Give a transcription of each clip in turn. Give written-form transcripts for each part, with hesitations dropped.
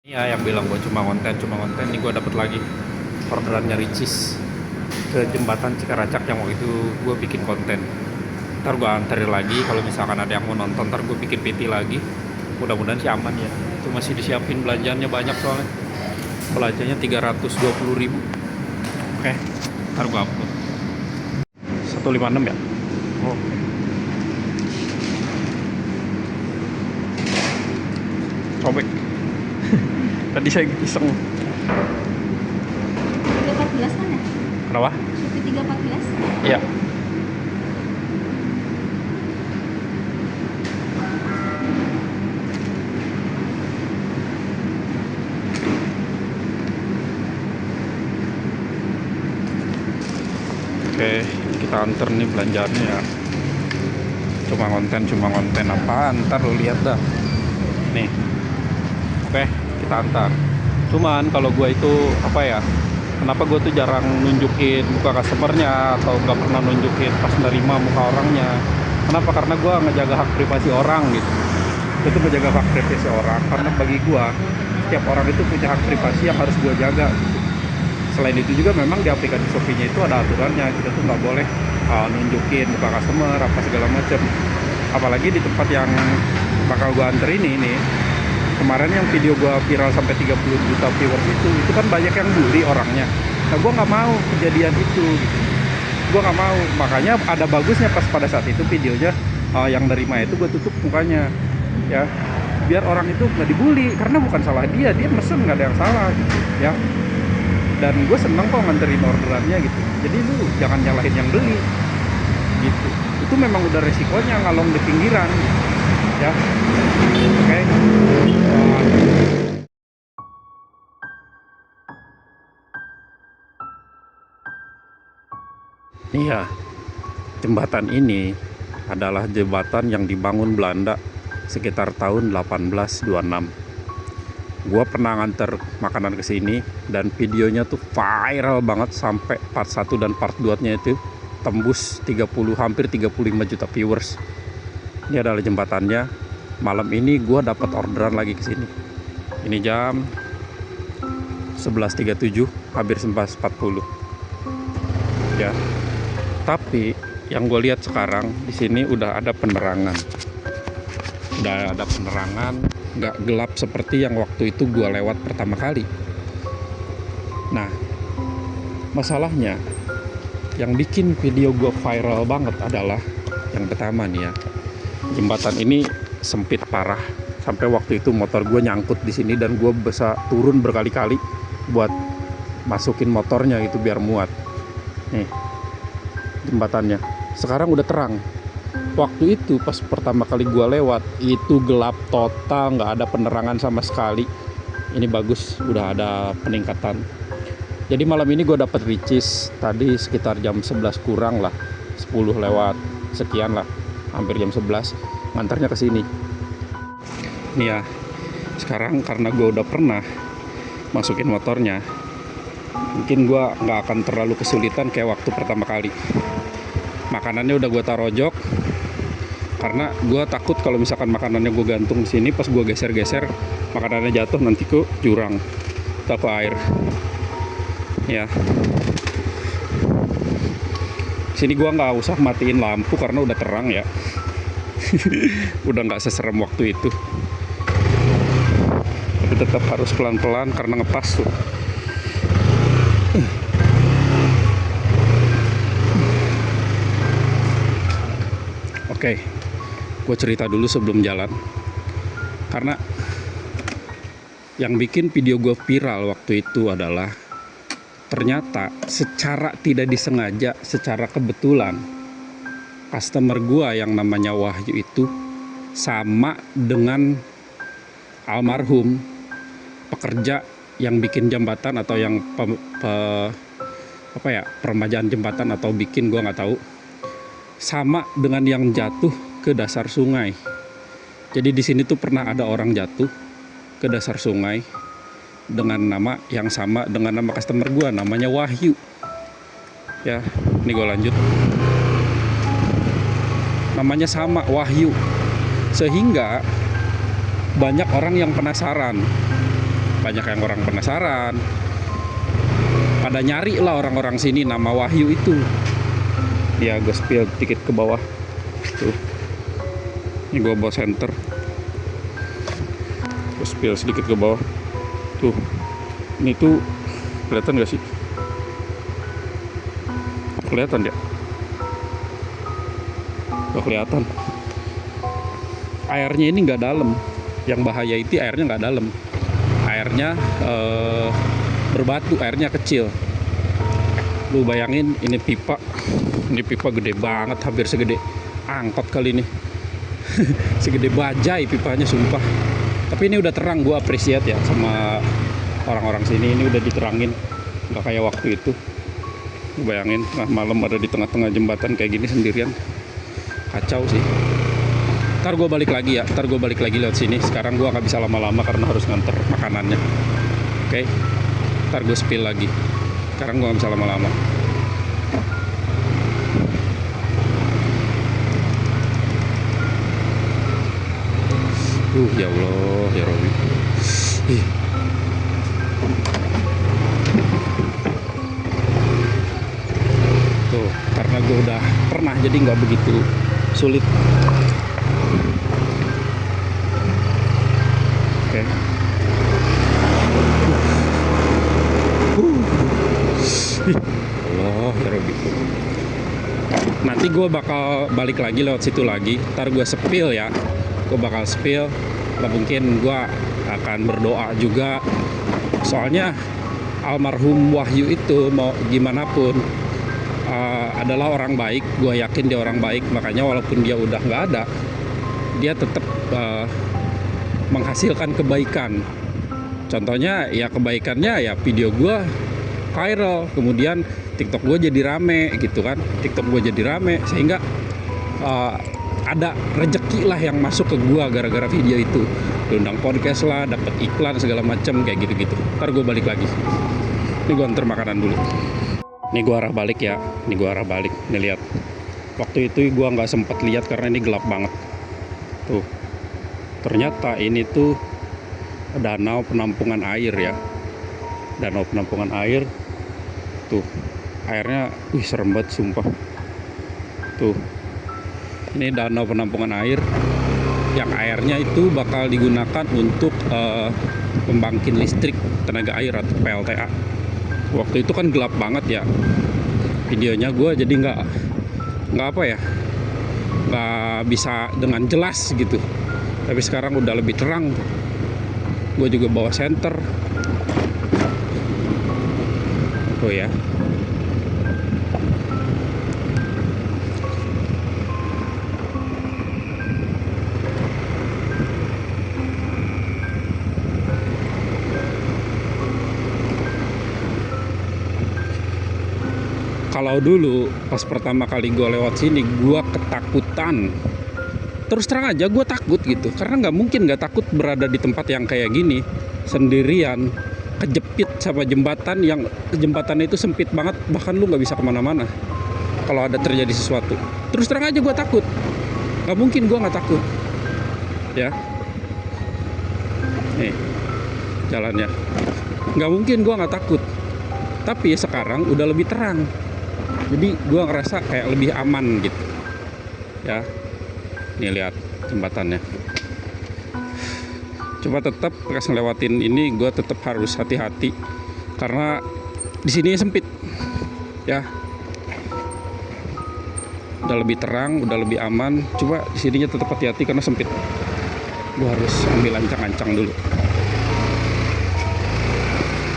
Iya, yang bilang gue cuma konten ini gue dapet lagi orderannya Ricis ke jembatan Cikaracak yang waktu itu gue bikin konten. Ntar gue anterin lagi kalau misalkan ada yang mau nonton, ntar gue bikin PT lagi. Mudah-mudahan sih aman ya. Itu masih disiapin belanjaannya banyak soalnya. Belanjanya 320.000. Oke, ntar gue upload. 156 ya. Oke. Sobek. Tadi saya iseng. 314 kan ya? Kenapa? Shopee 314? Iya. Oke, kita anter nih belanjaannya ya. Cuma konten apaan? Ntar lu lihat dah. Nih. Oke, kita antar. Cuman kalau gue itu apa ya? Kenapa gue tuh jarang nunjukin muka customernya atau nggak pernah nunjukin pas nerima muka orangnya? Kenapa? Karena gue ngejaga hak privasi orang gitu. Itu menjaga hak privasi orang. Karena bagi gue, setiap orang itu punya hak privasi yang harus gue jaga. Selain itu juga memang di aplikasi Shopee-nya itu ada aturannya, kita tuh nggak boleh nunjukin muka customer apa segala macam. Apalagi di tempat yang bakal gua anter ini kemarin yang video gua viral sampai 30 juta viewers itu kan banyak yang bully orangnya. Nah, gua nggak mau kejadian itu gitu. Gua nggak mau, makanya ada bagusnya pas pada saat itu videonya yang nerima itu gua tutup mukanya ya, biar orang itu nggak dibully, karena bukan salah dia mesen, nggak ada yang salah gitu ya. Dan gue seneng kok nganterin orderannya gitu, jadi lu jangan nyalahin yang beli gitu. Itu memang udah resikonya ngalong di pinggiran ya. Oke. Iya, jembatan ini adalah jembatan yang dibangun Belanda sekitar tahun 1826. Gua pernah nganter makanan ke sini dan videonya tuh viral banget sampai part 1 dan part 2-nya itu tembus 30, hampir 35 juta viewers. Ini adalah jembatannya. Malam ini gua dapat orderan lagi ke sini. Ini jam 11.37, hampir 11.40. Ya. Tapi yang gue lihat sekarang di sini udah ada penerangan. Nggak gelap seperti yang waktu itu gue lewat pertama kali. Nah, masalahnya yang bikin video gue viral banget adalah yang pertama nih ya, jembatan ini sempit parah sampai waktu itu motor gue nyangkut di sini dan gue bisa turun berkali-kali buat masukin motornya itu biar muat. Nih jembatannya sekarang udah terang. Waktu itu pas pertama kali gua lewat itu gelap total, nggak ada penerangan sama sekali. Ini bagus, udah ada peningkatan. Jadi malam ini gua dapat Ricis tadi sekitar jam 11 kurang lah, 10 lewat sekian lah, hampir jam 11 ngantarnya ke sini. Nih ya, sekarang karena gua udah pernah masukin motornya, mungkin gua nggak akan terlalu kesulitan kayak waktu pertama kali. Makanannya udah gue taruh jok karena gue takut kalau misalkan makanannya gue gantung di sini, pas gue geser-geser makanannya jatuh nanti ke jurang atau ke air ya. Sini gue nggak usah matiin lampu karena udah terang ya. Udah nggak seserem waktu itu, tapi tetap harus pelan-pelan karena ngepas tuh. Oke, gue cerita dulu sebelum jalan. Karena yang bikin video gue viral waktu itu adalah ternyata secara tidak disengaja, secara kebetulan, customer gue yang namanya Wahyu itu sama dengan almarhum pekerja yang bikin jembatan atau yang peremajaan jembatan atau bikin, gue nggak tahu. Sama dengan yang jatuh ke dasar sungai. Jadi di sini tuh pernah ada orang jatuh ke dasar sungai dengan nama yang sama dengan nama customer gua, namanya Wahyu. Ya, ini gue lanjut. Namanya sama, Wahyu. Sehingga banyak orang yang penasaran. banyak yang orang penasaran. Pada nyari lah orang-orang sini nama Wahyu itu. Ya gue spill dikit ke bawah. Tuh. Ini gue bawa center. Gue spill sedikit ke bawah. Tuh. Ini tuh kelihatan gak sih? Kelihatan ya? Gak kelihatan. Airnya ini nggak dalam. Yang bahaya itu airnya nggak dalam. Airnya berbatu, airnya kecil. Lu bayangin ini pipa gede banget, hampir segede angkot kali ini. Segede bajai pipanya, sumpah. Tapi ini udah terang, gue appreciate ya sama orang-orang sini. Ini udah diterangin, nggak kayak waktu itu. Lu bayangin tengah malam ada di tengah-tengah jembatan kayak gini sendirian, kacau sih. Ntar gue balik lagi lewat sini. Sekarang gue nggak bisa lama-lama karena harus nganter makanannya. Oke. Ntar gue spill lagi. Sekarang gue gak bisa lama-lama. Ya Allah, ya Rabbi. Tuh, karena gue udah pernah jadi nggak begitu sulit. Oke. Allah ya Rabbi. Nanti gue bakal balik lagi lewat situ lagi. Ntar gue spill ya. Gue bakal spill. Nah, mungkin gue akan berdoa juga. Soalnya almarhum Wahyu itu mau gimana pun adalah orang baik. Gue yakin dia orang baik. Makanya walaupun dia udah nggak ada, dia tetap menghasilkan kebaikan. Contohnya ya kebaikannya ya video gue viral, kemudian TikTok gue jadi rame gitu kan. TikTok gue jadi rame sehingga ada rezeki lah yang masuk ke gue gara-gara video itu. Diundang podcast lah, dapat iklan segala macam kayak gitu-gitu. Ntar gue balik lagi. Ini gue antar makanan dulu. Ini gue arah balik ya. Ini gue arah balik. Nih lihat. Waktu itu gue nggak sempat lihat karena ini gelap banget. Tuh. Ternyata ini tuh danau penampungan air ya. Danau penampungan air. Tuh. Airnya serem banget sumpah. Tuh. Ini danau penampungan air yang airnya itu bakal digunakan untuk pembangkit listrik tenaga air atau PLTA. Waktu itu kan gelap banget ya videonya, gue jadi nggak apa ya, nggak bisa dengan jelas gitu. Tapi sekarang udah lebih terang. Gue juga bawa senter. Oh ya. Kalau dulu pas pertama kali gue lewat sini, gue ketakutan. Terus terang aja gue takut gitu, karena nggak mungkin nggak takut berada di tempat yang kayak gini sendirian, kejepit sama jembatan yang jembatannya itu sempit banget, bahkan lu nggak bisa kemana-mana kalau ada terjadi sesuatu. Terus terang aja gue takut, nggak mungkin gue nggak takut ya. Nih jalannya, nggak mungkin gue nggak takut. Tapi sekarang udah lebih terang, jadi gue ngerasa kayak lebih aman gitu ya. Nih lihat jembatannya. Coba tetap pas ngelewatin ini gue tetap harus hati-hati karena di sini sempit ya. Udah lebih terang, udah lebih aman. Coba di sininya tetap hati-hati karena sempit. Gue harus ambil ancang-ancang dulu.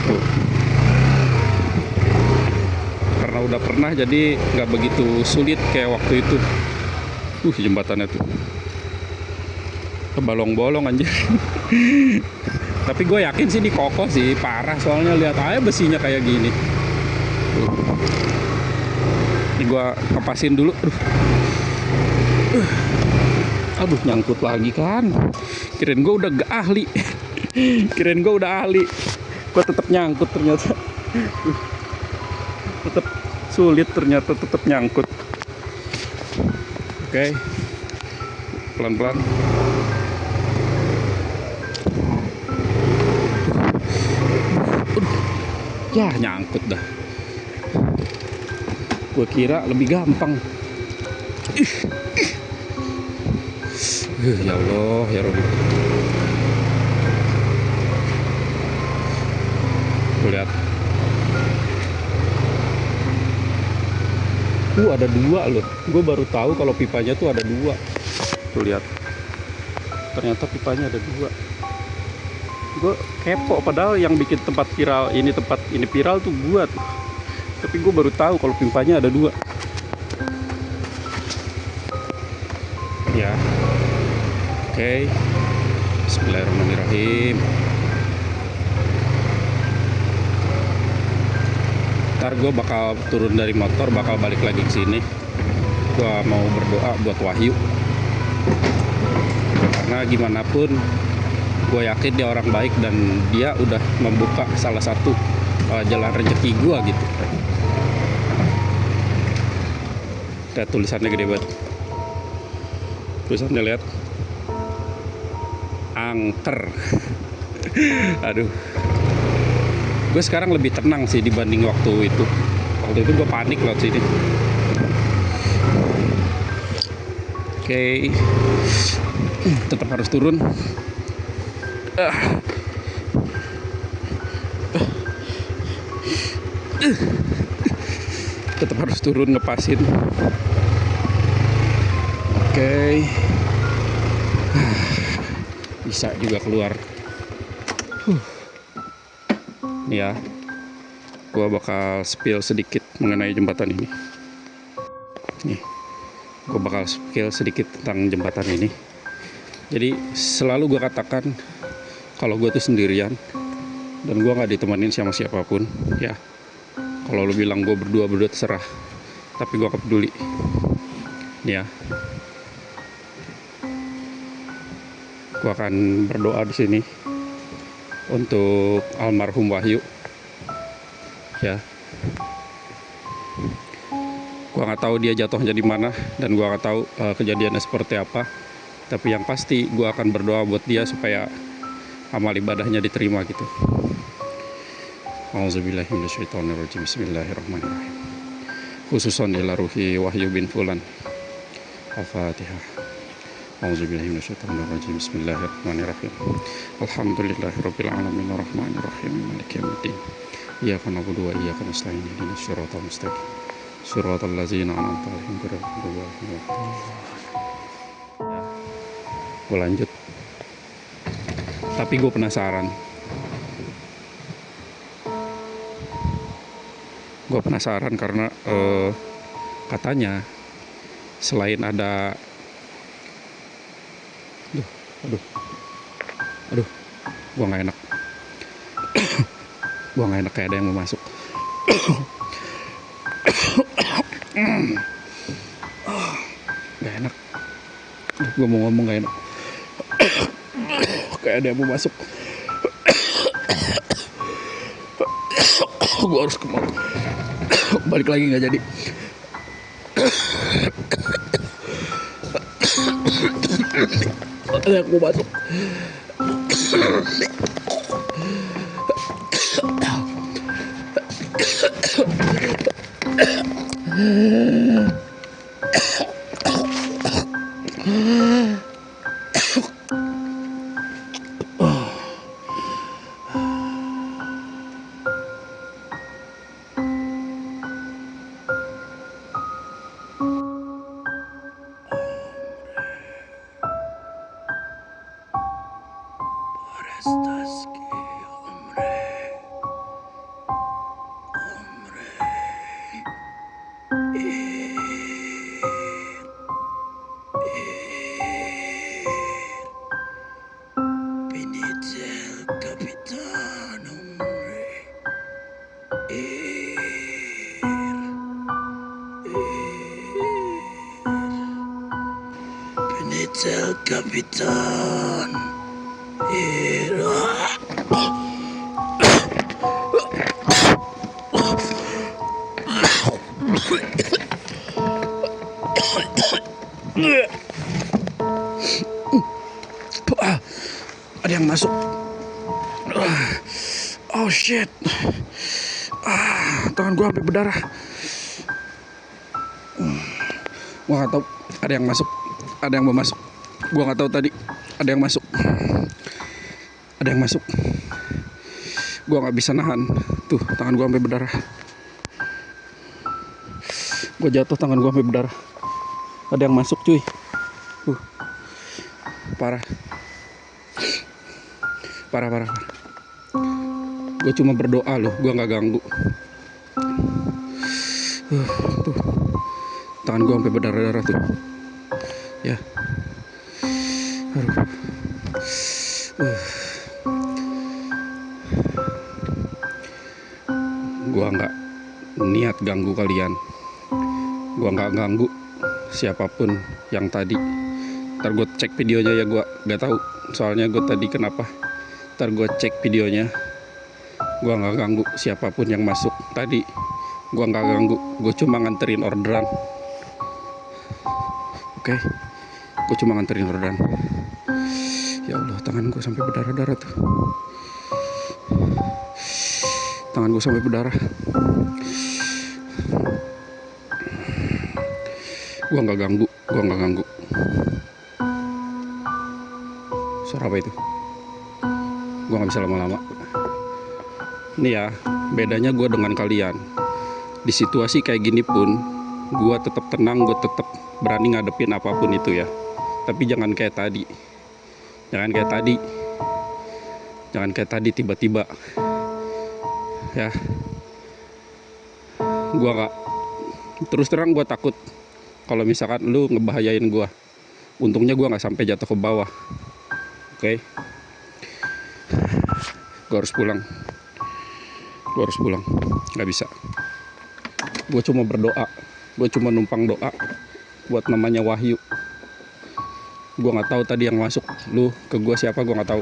Tuh. Karena udah pernah jadi nggak begitu sulit kayak waktu itu. Jembatannya tuh kebolong-bolong anjir. Tapi gue yakin sih ini kokoh sih, parah soalnya lihat aja besinya kayak gini. Ini gue kepasin dulu. Aduh nyangkut lagi kan. Kirain gue udah gak ahli. Kirain gue udah ahli. Gue tetap nyangkut ternyata. Tetap sulit ternyata, tetap nyangkut. Oke, pelan-pelan. Ya nyangkut dah. Gue kira lebih gampang. Ya Allah ya Rabbi. Tuh lihat. Ada 2 loh. Gue baru tahu kalau pipanya tuh ada 2. Tuh lihat. Ternyata pipanya ada 2. Gue kepo, padahal yang bikin tempat ini viral tuh gue tuh. Tapi gue baru tahu kalau pipanya ada 2. Ya. Oke. Bismillahirrahmanirrahim. Ntar gue bakal turun dari motor, bakal balik lagi ke sini. Gue mau berdoa buat Wahyu, karena gimana pun gue yakin dia orang baik dan dia udah membuka salah satu jalan rezeki gue gitu. Lihat tulisannya gede banget. Tulisannya lihat, angker. Aduh. Gue sekarang lebih tenang sih dibanding waktu itu. Waktu itu gue panik lewat sini. Oke. Tetap harus turun. Tetap harus turun ngepasin. Oke. Bisa juga keluar. Ya, gua bakal spill sedikit mengenai jembatan ini. Nih, gua bakal spill sedikit tentang jembatan ini. Jadi selalu gua katakan kalau gua tuh sendirian dan gua nggak ditemenin sama siapapun. Ya, kalau lu bilang gua berdua terserah, tapi gua gak peduli. Nih ya, gua akan berdoa di sini untuk almarhum Wahyu. Ya, gua nggak tahu dia jatuhnya di mana dan gua nggak tahu kejadiannya seperti apa. Tapi yang pasti gua akan berdoa buat dia supaya amal ibadahnya diterima gitu. Auzubillahi minasyaitonirrajim. Bismillahirrahmanirrahim. Khususan ila ruhi Wahyu bin Fulan. Al-Fatihah. Auzubillahi minasyaitonirrajim. Bismillahirrahmanirrahim. Alhamdulillahirabbil alamin arrahmanirrahim maliki yaumiddin. Iyyaka na'budu wa iyyaka nasta'in. Ihdinas siratal mustaqim. Siratal ladzina an'amta 'alaihim ghairil maghdubi 'alaihim waladdallin. Gue lanjut. Tapi gue penasaran. Gue penasaran karena katanya selain ada aduh, gue nggak enak. Gue nggak enak kayak ada yang mau masuk. Gak enak. Gue mau ngomong gak enak. Kayak ada yang mau masuk. Gue harus ke mall. Balik lagi gak jadi. Ada yang mau masuk. El Capitan. Ada yang masuk. Oh shit. Tangan gua sampai berdarah. Gua nggak tahu ada yang masuk, ada yang mau masuk. Gua nggak tahu tadi ada yang masuk. Ada yang masuk. Gua nggak bisa nahan. Tuh, tangan gua sampai berdarah. Gua jatuh, tangan gua sampai berdarah. Ada yang masuk, cuy. Parah. Parah. Gue cuma berdoa loh, gue nggak ganggu. Tuh, tangan gue sampai berdarah-darah tuh. Ya. Aduh. Gue nggak niat ganggu kalian. Gue nggak ganggu siapapun yang tadi. Ntar gue cek videonya ya, gue nggak tahu. Soalnya gue tadi kenapa. Ntar gue cek videonya. Gue nggak ganggu siapapun yang masuk tadi. Gue nggak ganggu. Gue cuma nganterin orderan. Oke. Gue cuma nganterin orderan. Ya Allah, tangan gue sampai berdarah-darah tuh. Tangan gue sampai berdarah. Gue nggak ganggu. Suara apa itu? Gue nggak bisa lama-lama. Ini ya, bedanya gue dengan kalian. Di situasi kayak gini pun, gue tetap tenang, gue tetap berani ngadepin apapun itu ya. Tapi jangan kayak tadi. Jangan kayak tadi tiba-tiba. Ya. Gue nggak. Terus terang gue takut kalau misalkan lu ngebahayain gue. Untungnya gue nggak sampai jatuh ke bawah. Oke. Gue harus pulang. Gak bisa. Gue cuma berdoa. Gue cuma numpang doa buat namanya Wahyu. Gue nggak tahu tadi yang masuk lu ke gue siapa, gue nggak tahu.